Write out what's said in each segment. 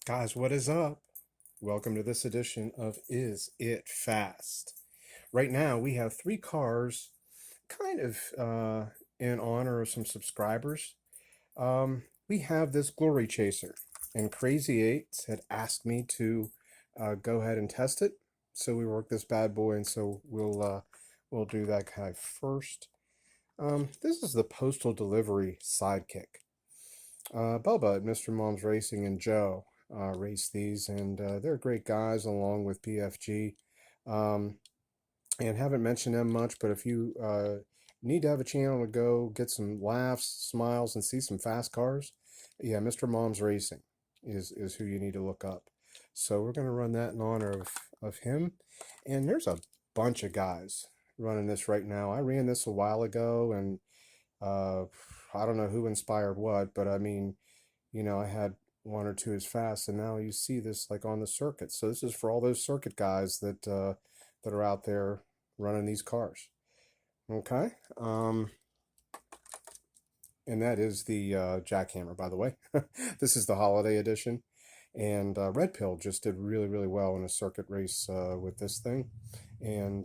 Guys, what is up? Welcome to this edition of Is It Fast? Right now, we have three cars kind of in honor of some subscribers. We have this Glory Chaser, and Crazy Eights had asked me to go ahead and test it. So we worked this bad boy, and so we'll do that guy first. This is the Postal Delivery Sidekick. Bubba at Mr. Mom's Racing and Joe race these, and they're great guys along with PFG. Um, and haven't mentioned them much, but if you need to have a channel to go get some laughs, smiles, and see some fast cars, yeah, Mr. Mom's Racing is who you need to look up. So we're going to run that in honor of him. And there's a bunch of guys running this right now. I ran this a while ago, and uh, I don't know who inspired what, but I mean, I had one or two as fast, and now you see this like on the circuit. So this is for all those circuit guys that are out there running these cars. Okay, and that is the Jackhammer, by the way. This is the holiday edition, and Red Pill just did really, really well in a circuit race with this thing, and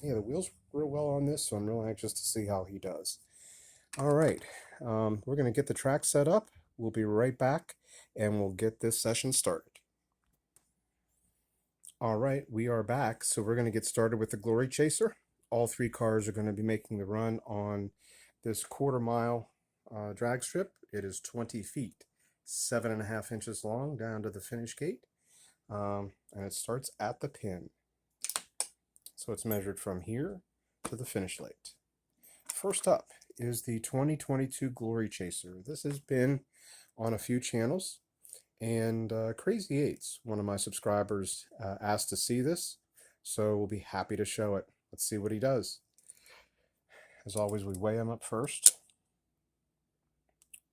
yeah, the wheels real well on this, so I'm real anxious to see how he does. All right, we're going to get the track set up. We'll be right back, and we'll get this session started. All right, we are back, so we're going to get started with the Glory Chaser. All three cars are going to be making the run on this quarter-mile drag strip. It is 20 feet, 7.5 inches long down to the finish gate, and it starts at the pin. So it's measured from here to the finish light. First up is the 2022 Glory Chaser. This has been on a few channels, and Crazy Eights, one of my subscribers, asked to see this, so we'll be happy to show it. Let's see what he does. As always, we weigh him up first.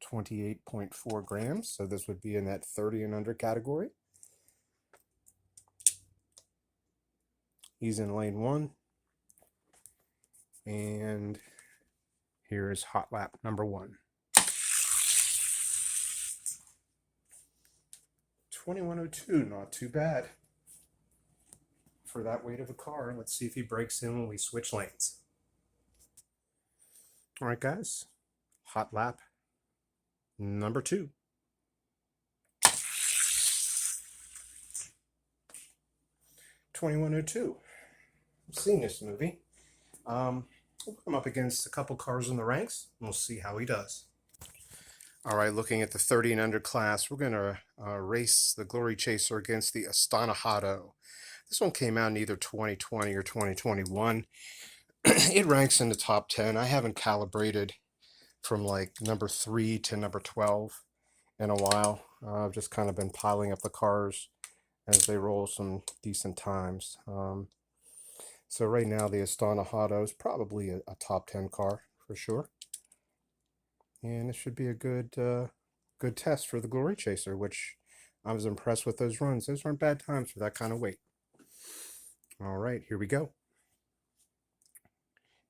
28.4 grams, so this would be in that 30 and under category. He's in lane 1, and here is hot lap number 1. 2102, not too bad for that weight of a car. Let's see if he breaks in when we switch lanes. All right, guys, hot lap number 2. 2102. I've seen this movie. We'll put him up against a couple cars in the ranks, and we'll see how he does. All right, looking at the 30 and under class, we're going to race the Glory Chaser against the Astonajado. This one came out in either 2020 or 2021. It ranks in the top 10. I haven't calibrated from like number 3 to number 12 in a while. I've just kind of been piling up the cars as they roll some decent times. So right now the Astonajado is probably a top 10 car for sure. And it should be a good test for the Glory Chaser, which I was impressed with those runs. Those aren't bad times for that kind of weight. All right, here we go.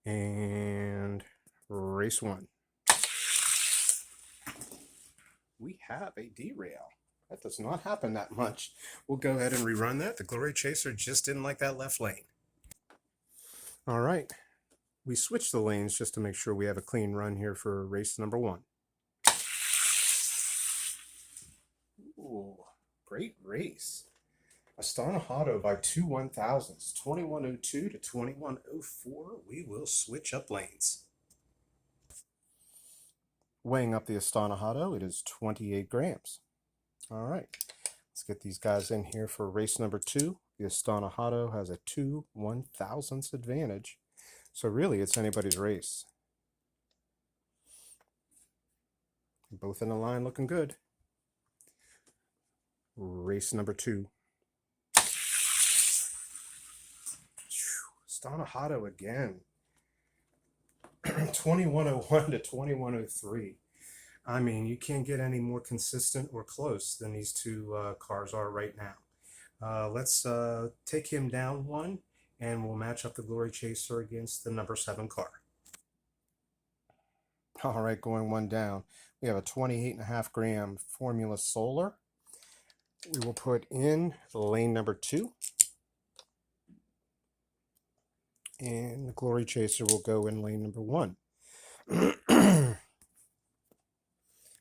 And race 1. We have a derail. That does not happen that much. We'll go ahead and rerun that. The Glory Chaser just didn't like that left lane. All right. We switched the lanes just to make sure we have a clean run here for race number 1. Ooh, great race. Astonajado by 2 1,000s, 2102 to 2104. We will switch up lanes. Weighing up the Astonajado, it is 28 grams. All right, let's get these guys in here for race number 2. The Astonajado has a 2 1,000ths advantage. So really, it's anybody's race. Both in the line looking good. Race number 2. Astonajado again. 2101 to 2103. I mean, you can't get any more consistent or close than these two cars are right now. Let's take him down 1, and we'll match up the Glory Chaser against the number 7 car. All right, going 1 down. We have a 28.5 gram Formula Solar. we will put in lane number 2. And the Glory Chaser will go in lane number 1.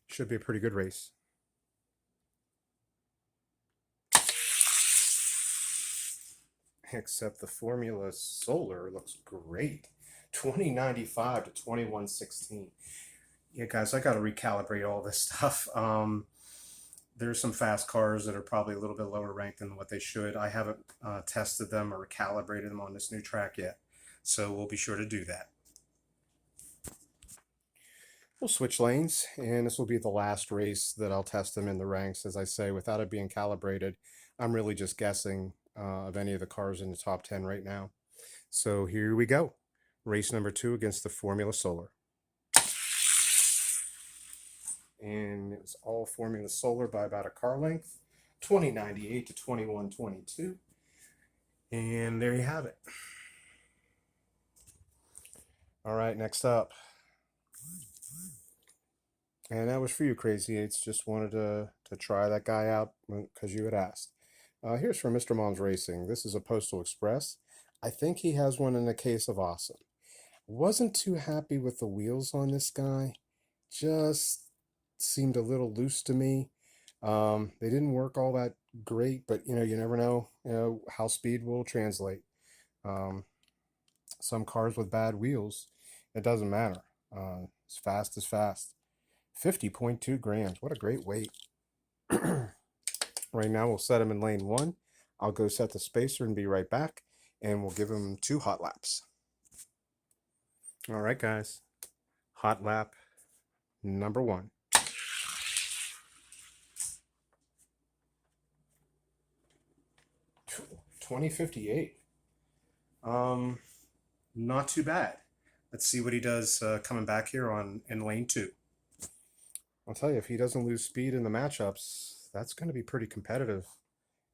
Should be a pretty good race. Except the Formula Sol-aire looks great. 2095 to 2116. Yeah, guys, I got to recalibrate all this stuff. There's some fast cars that are probably a little bit lower ranked than what they should. I haven't tested them or calibrated them on this new track yet, so we'll be sure to do that. We'll switch lanes, and this will be the last race that I'll test them in the ranks. As I say, without it being calibrated, I'm really just guessing of any of the cars in the top 10 right now. So here we go. Race number 2 against the Formula Sol-aire. And it was all Formula Sol-aire by about a car length. 2098 to 2122. And there you have it. All right, next up. And that was for you, Crazy Eights. Just wanted to try that guy out because you had asked. Here's from Mr. Mom's Racing. This is a Postal Express. I think he has one in a case of awesome. Wasn't too happy with the wheels on this guy. Just seemed a little loose to me. They didn't work all that great, but you never know, how speed will translate. Some cars with bad wheels, it doesn't matter. As fast as fast. 50.2 grams. What a great weight. Right now we'll set him in lane 1. I'll go set the spacer and be right back, and we'll give him 2 hot laps. All right, guys. Hot lap number 1. 2058. Not too bad. Let's see what he does coming back here in lane 2. I'll tell you, if he doesn't lose speed in the matchups, that's going to be pretty competitive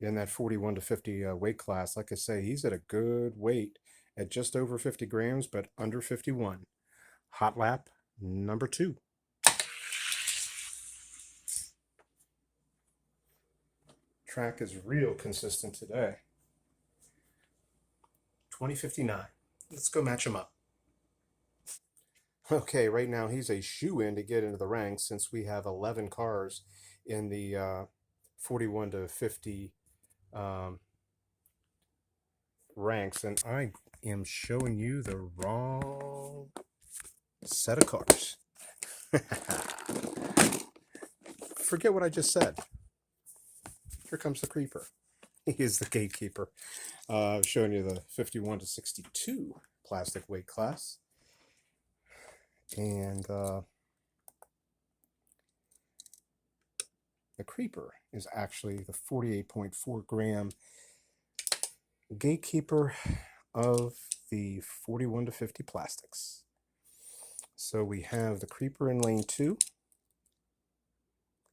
in that 41 to 50 weight class. Like I say, he's at a good weight at just over 50 grams, but under 51. Hot lap number 2. Track is real consistent today. 2059. Let's go match him up. Okay, right now he's a shoe-in to get into the ranks since we have 11 cars in the 41 to 50 ranks, and I am showing you the wrong set of cars. Forget what I just said. Here comes the creeper. He is the gatekeeper. Showing you the 51 to 62 plastic weight class. And the creeper is actually the 48.4 gram gatekeeper of the 41 to 50 plastics. So we have the creeper in lane 2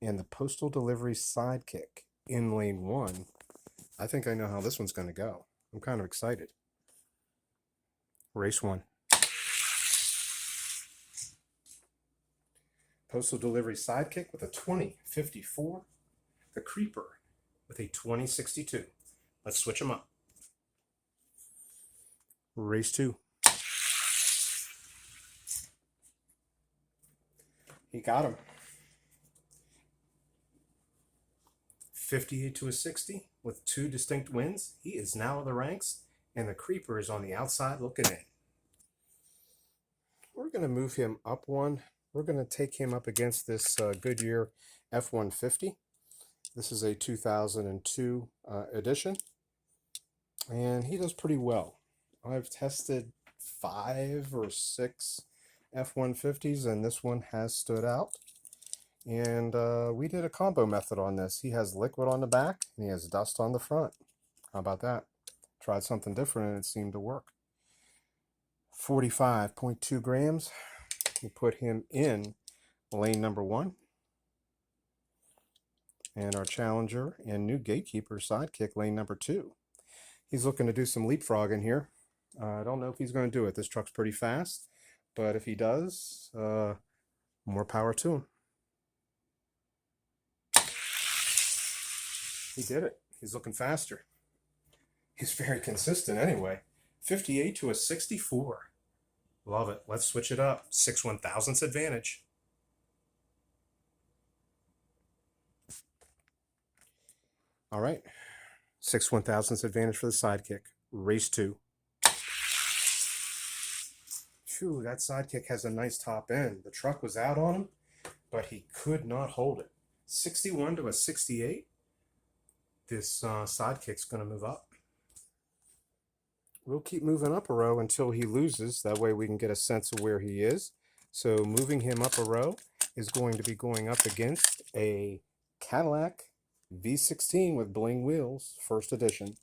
and the postal delivery sidekick in lane 1. I think I know how this one's going to go. I'm kind of excited. Race 1. Postal delivery sidekick with a 2054. The creeper with a 2062. Let's switch them up. Race 2. He got him. 58 to a 60 with 2 distinct wins. He is now in the ranks, and the creeper is on the outside looking in. We're going to move him up 1. We're going to take him up against this Goodyear F-150. This is a 2002 edition, and he does pretty well. I've tested 5 or 6 F-150s, and this one has stood out. And we did a combo method on this. He has liquid on the back, and he has dust on the front. How about that? Tried something different, and it seemed to work. 45.2 grams. We'll put him in lane number 1. And our challenger and new gatekeeper sidekick, lane number 2. He's looking to do some leapfrogging here. I don't know if he's going to do it. This truck's pretty fast, but if he does, more power to him. He did it. He's looking faster. He's very consistent anyway. 58 to a 64. Love it. Let's switch it up. 6/1000ths advantage. All right. 6/1000ths advantage for the sidekick. Race 2. Phew, that sidekick has a nice top end. The truck was out on him, but he could not hold it. 61 to a 68. This sidekick's going to move up. We'll keep moving up a row until he loses. That way we can get a sense of where he is. So moving him up a row is going to be going up against a Cadillac V16 with bling wheels, first edition.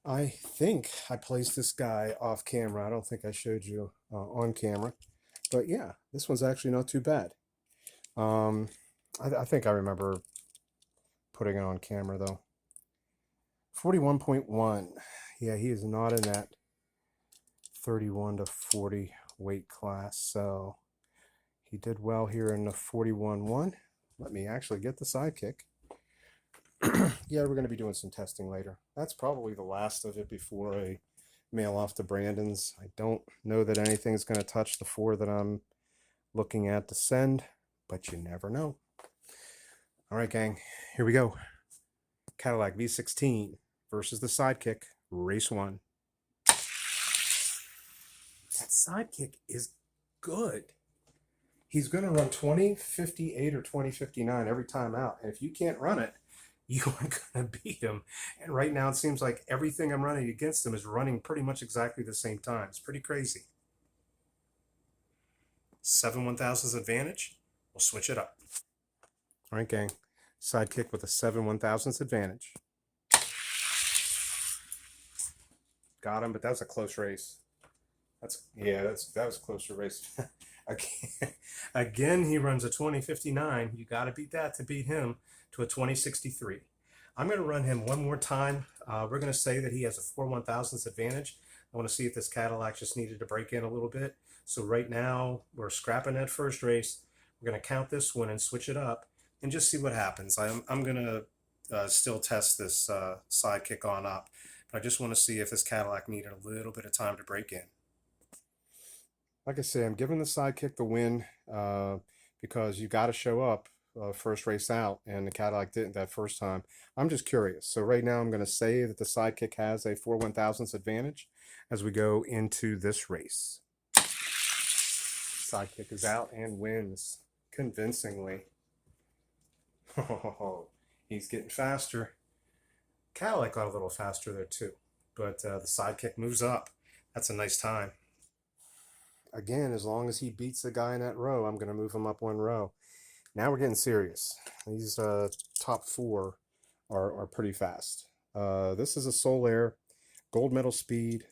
I think I placed this guy off camera. I don't think I showed you on camera. But yeah, this one's actually not too bad. I think I remember putting it on camera though. 41.1. Yeah, he is not in that 31 to 40 weight class. So he did well here in the 41.1. Let me actually get the sidekick. Yeah, we're going to be doing some testing later. That's probably the last of it before I mail off to Brandon's. I don't know that anything's going to touch the 4 that I'm looking at to send, but you never know. All right, gang, here we go. Cadillac V16 versus the sidekick, race 1. That sidekick is good. He's going to run 2058 or 2059 every time out. And if you can't run it, you aren't going to beat him. And right now it seems like everything I'm running against him is running pretty much exactly the same time. It's pretty crazy. 7/1000ths advantage. We'll switch it up. All right, gang. Sidekick with a 7/1000ths advantage. Got him, but that was a close race. That was a closer race. Again, he runs a 2059. You got to beat that to beat him to a 2063. I'm going to run him one more time. We're going to say that he has a 4/1000ths advantage. I want to see if this Cadillac just needed to break in a little bit. So right now, we're scrapping that first race. We're going to count this one and switch it up and just see what happens. I'm going to still test this sidekick on up. But I just want to see if this Cadillac needed a little bit of time to break in. Like I say, I'm giving the sidekick the win because you got to show up first race out, and the Cadillac didn't that first time. I'm just curious. So right now I'm going to say that the sidekick has a 4/1000ths advantage as we go into this race. Sidekick is out and wins convincingly. Oh, he's getting faster. Cadillac got a little faster there too, but the sidekick moves up. That's a nice time. Again, as long as he beats the guy in that row, I'm going to move him up one row. Now we're getting serious. These top 4 are pretty fast. This is a Sol-aire, gold medal speed,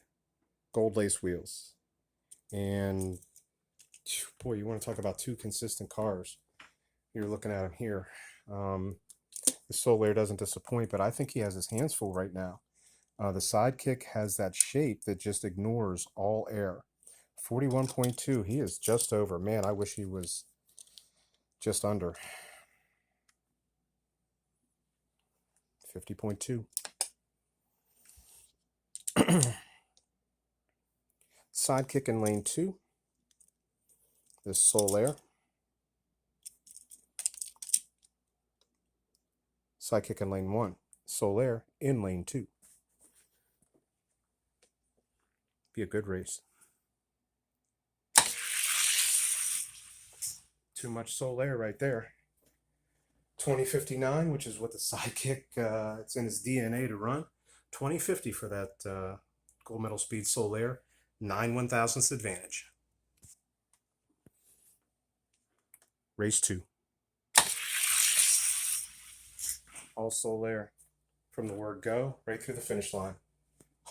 gold lace wheels. And boy, you want to talk about 2 consistent cars. You're looking at him here. The Sol-aire doesn't disappoint, but I think he has his hands full right now. The sidekick has that shape that just ignores all air. 41.2. He is just over. Man, I wish he was just under. 50.2. Sidekick in lane 2. This Sol-aire. Sidekick in lane 1. Sol-aire in lane 2. Be a good race. Too much Sol-aire right there. 2059, which is what the sidekick, it's in his DNA to run. 2050 for that gold medal speed Sol-aire. 9/1000ths advantage. Race 2. All Sol-aire from the word go right through the finish line.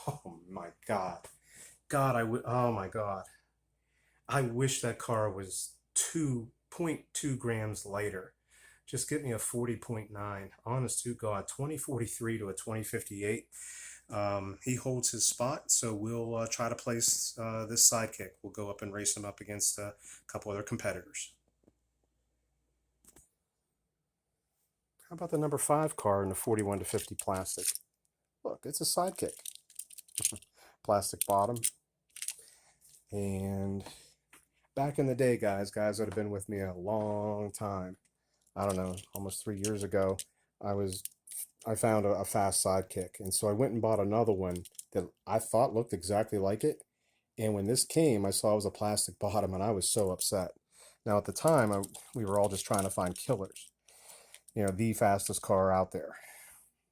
Oh my God. Oh my God. I wish that car was 2.2 grams lighter. Just get me a 40.9. Honest to God, 2043 to a 2058. He holds his spot, so we'll try to place this sidekick. We'll go up and race him up against a couple other competitors. How about the number 5 car in the 41 to 50 plastic? Look, it's a sidekick. Plastic bottom. And back in the day, guys that have been with me a long time, I don't know, almost 3 years ago, I found a fast sidekick. And so I went and bought another one that I thought looked exactly like it. And when this came, I saw it was a plastic bottom, and I was so upset. Now, at the time, we were all just trying to find killers. You know, the fastest car out there,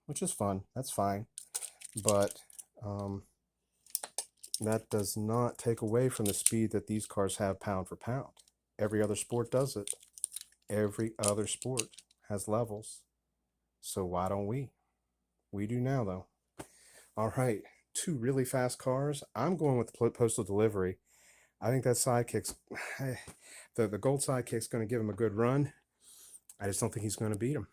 which is fun. That's fine. But that does not take away from the speed that these cars have pound for pound. Every other sport does it. Every other sport has levels. So why don't we? We do now, though. All right, 2 really fast cars. I'm going with the Postal Delivery. I think that sidekick's, the gold sidekick's going to give him a good run. I just don't think he's going to beat him.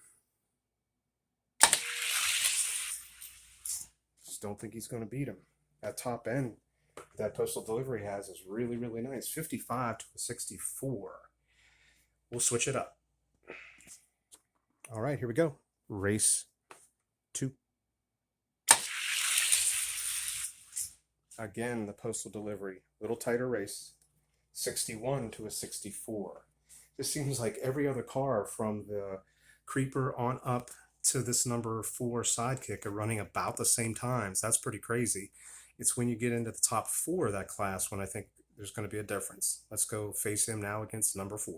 Just don't think he's going to beat him. That top end that Postal Delivery has is really, really nice. 55 to a 64. We'll switch it up. All right, here we go. Race 2. Again, the Postal Delivery. Little tighter race. 61 to a 64. This seems like every other car from the Creeper on up to this number 4 sidekick are running about the same times. That's pretty crazy. It's when you get into the top 4 of that class when I think there's going to be a difference. Let's go face him now against number 4.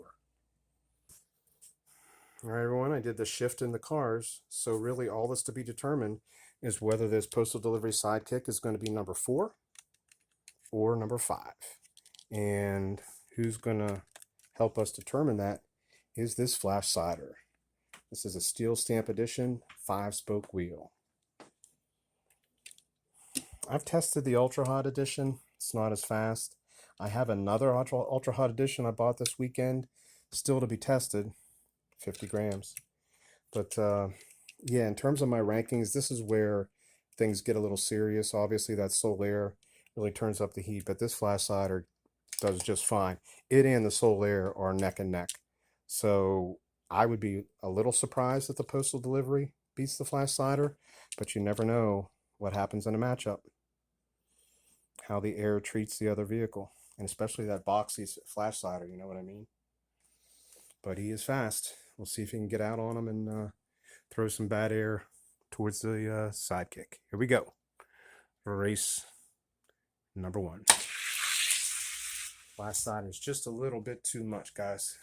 All right, everyone, I did the shift in the cars. So really all that's to be determined is whether this Postal Delivery sidekick is going to be number 4 or number 5. And who's going to help us determine that is this Flash Cider. This is a steel stamp edition 5-spoke wheel. I've tested the Ultra Hot edition. It's not as fast. I have another Ultra Hot edition I bought this weekend, still to be tested, 50 grams. But yeah, in terms of my rankings, this is where things get a little serious. Obviously, that Sol-aire really turns up the heat, but this Flash Cider does just fine. It and the Sol-aire are neck and neck. So I would be a little surprised if the Postal Delivery beats the Flash Cider, but you never know what happens in a matchup. How the air treats the other vehicle, and especially that boxy Flash Cider, you know what I mean? But he is fast. We'll see if he can get out on him and throw some bad air towards the sidekick. Here we go. Race number 1. Flash Cider is just a little bit too much, guys.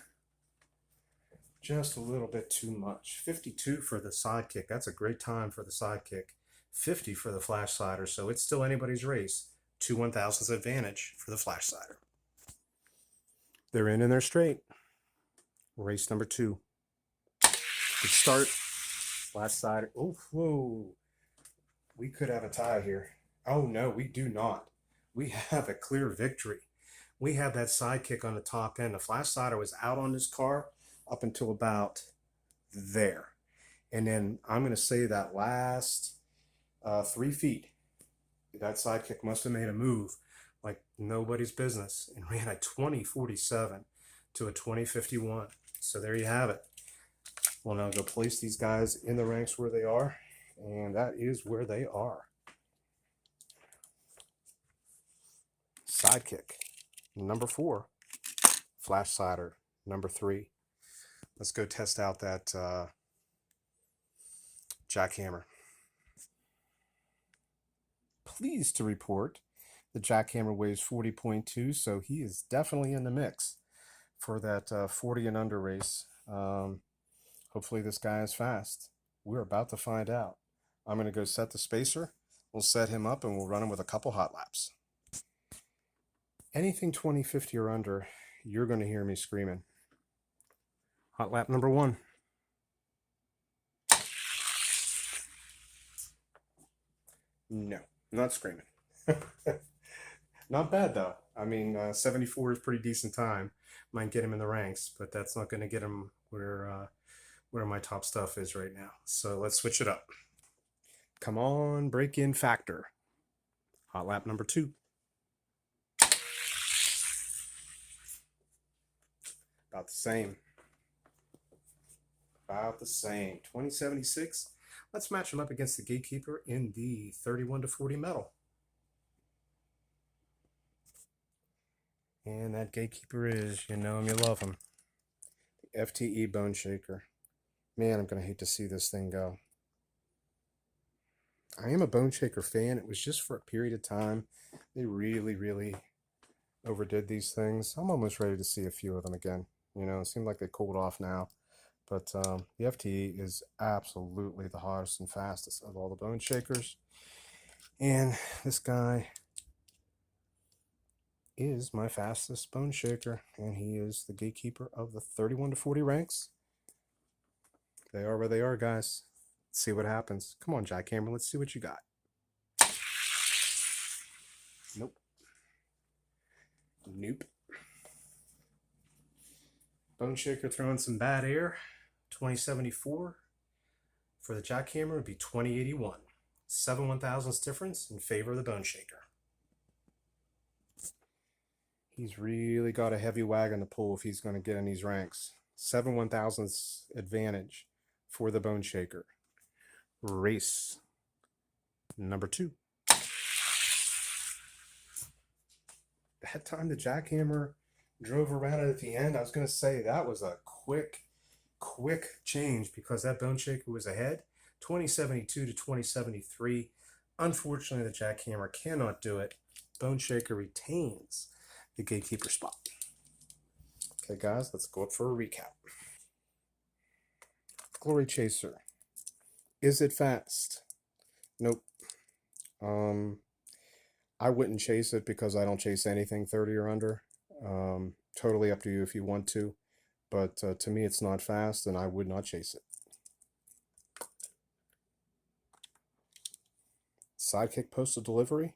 Just a little bit too much. 52 for the sidekick. That's a great time for the sidekick. 50 for the Flash Cider, so it's still anybody's race. 2 1,000ths advantage for the Flash Cider. They're in and they're straight. Race number 2. Good start. Flash Cider. Oh, whoa. We could have a tie here. Oh, no, we do not. We have a clear victory. We have that sidekick on the top end. The Flash Cider was out on this car up until about there. And then I'm going to say that last 3 feet, that sidekick must have made a move like nobody's business and ran a 2047 to a 2051. So there you have it. We'll now go place these guys in the ranks where they are, and that is where they are. Sidekick, number 4. Flash Cider, number 3. Let's go test out that Jackhammer. Pleased to report the Jackhammer weighs 40.2, so he is definitely in the mix for that 40 and under race. Hopefully this guy is fast. We're about to find out. I'm going to go set the spacer. We'll set him up and we'll run him with a couple hot laps. Anything 2050 or under, you're going to hear me screaming. Hot lap number 1. No, not screaming. Not bad though. I mean, 74 is pretty decent time. Might get him in the ranks, but that's not going to get him where my top stuff is right now. So let's switch it up. Come on, break-in factor. Hot lap number 2. About the same. about the same. 2076. Let's match them up against the Gatekeeper in the 31 to 40 metal. And that Gatekeeper is, you know him, you love him. The FTE Bone Shaker. Man, I'm going to hate to see this thing go. I am a Bone Shaker fan. It was just for a period of time. They really, really overdid these things. I'm almost ready to see a few of them again. You know, it seemed like they cooled off now. But the FTE is absolutely the hottest and fastest of all the Bone Shakers. And this guy is my fastest Bone Shaker. And he is the Gatekeeper of the 31 to 40 ranks. They are where they are, guys. Let's see what happens. Come on, Jackhammer. Let's see what you got. Nope. Nope. Bone Shaker throwing some bad air. 2074. For the Jackhammer, would be 2081. 7 1,000ths difference in favor of the Bone Shaker. He's really got a heavy wagon to pull if he's going to get in these ranks. 7 1,000ths advantage for the Bone Shaker. Race number 2. That time the Jackhammer drove around it at the end, I was going to say that was a quick change because that Bone Shaker was ahead. 2072 to 2073. Unfortunately, the Jackhammer cannot do it. Bone Shaker retains the Gatekeeper spot. Okay, guys, let's go up for a recap. Glory Chaser. Is it fast? Nope. I wouldn't chase it because I don't chase anything 30 or under. Totally up to you if you want to. But to me, it's not fast, and I would not chase it. Sidekick Postal Delivery.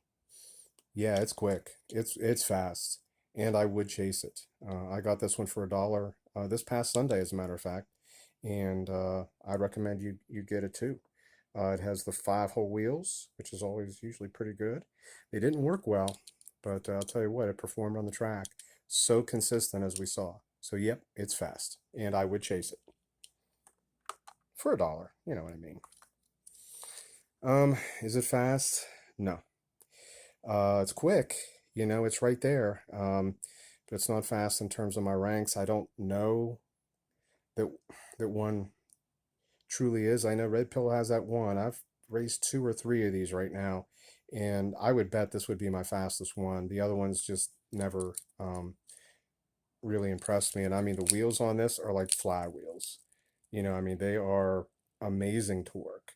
Yeah, it's quick. It's fast, and I would chase it. I got this one for $1 this past Sunday, as a matter of fact, and I recommend you get it too. It has the 5-hole wheels, which is always usually pretty good. They didn't work well, but I'll tell you what, it performed on the track. So consistent as we saw. So yep, it's fast, and I would chase it for $1. You know what I mean. Is it fast? No. It's quick. You know, it's right there. But it's not fast in terms of my ranks. I don't know that one truly is. I know Red Pill has that one. I've raced 2 or 3 of these right now, and I would bet this would be my fastest one. The other ones just never really impressed me. And I mean, the wheels on this are like fly wheels. You know, I mean, they are amazing torque.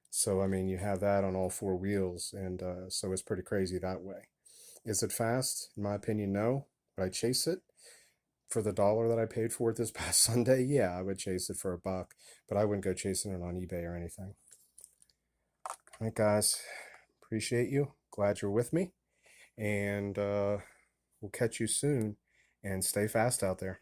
So, I mean, you have that on all 4 wheels, and so it's pretty crazy that way. Is it fast? In my opinion, no. Would I chase it? For the $1 that I paid for it this past Sunday, yeah, I would chase it for $1, but I wouldn't go chasing it on eBay or anything. All right, guys, appreciate you. Glad you're with me, and we'll catch you soon, and stay fast out there.